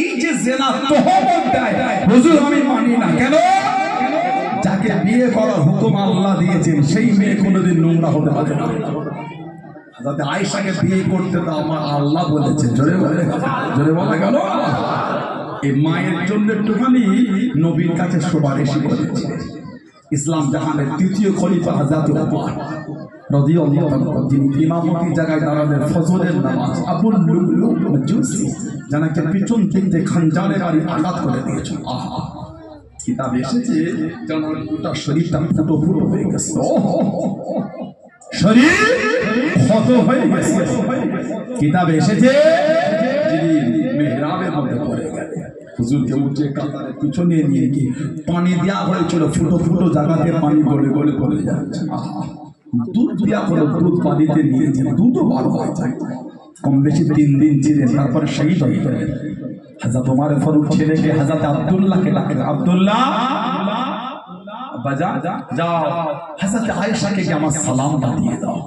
এই যে জেনা তহমত দেয় হুজুর আমি মানি না। কেন? যাকে বিয়ে করার হুকুম আল্লাহ দিয়েছেন সেই মেয়ে কোনোদিন নোংরা হতে পারে না। যাতে আয়েশাকে বিয়ে করতে দাও আমার আল্লাহ বলেছে। জোরে বলে গেল। এই মায়ের জন্য একটুখানি নবীর কাছে সুপারিশ করেছে। ইসলাম জাহানের তৃতীয় খলিফা হযরত ওমর রাদিয়াল্লাহু আনহু, যিনি ইমামতির জায়গায় দাঁড়ালেন ফজরের নামাজ, আবুল লুলু মাজুসি যাকে পিছন থেকে খঞ্জারে বাড়ি আঘাত করে দিয়েছিল। আহা, কিতাবে এসেছে যেন গোটা শরীরটা ফুটো ফুটো হয়ে গেছে। শরীর ক্ষত হয়ে গেছে। কিতাবে এসেছে যিনি মেহরাবের মধ্যে পড়ে গেলেন, হুজুরকে উঠে কাতারের পিছনে নিয়ে গিয়ে পানি দেওয়া হয়েছিল। ফুটো ফুটো জায়গাতে পানি গলে গলে পড়ে যাচ্ছে। দুধ দেওয়া হলো, দুধ পানিতে নিয়েছে, দুধও বার হয়ে যায়। কম বেশি 3 দিন ছিলেন, তারপরে শহীদ হয়ে গেলেন। হযরত ওমর ফারুক ছেলেকে হযরত আব্দুল্লাহকে ডাকলেন, আব্দুল্লাহ বাজা যাও হযরত আয়েশাকে আমার সালামটা দিয়ে দাও।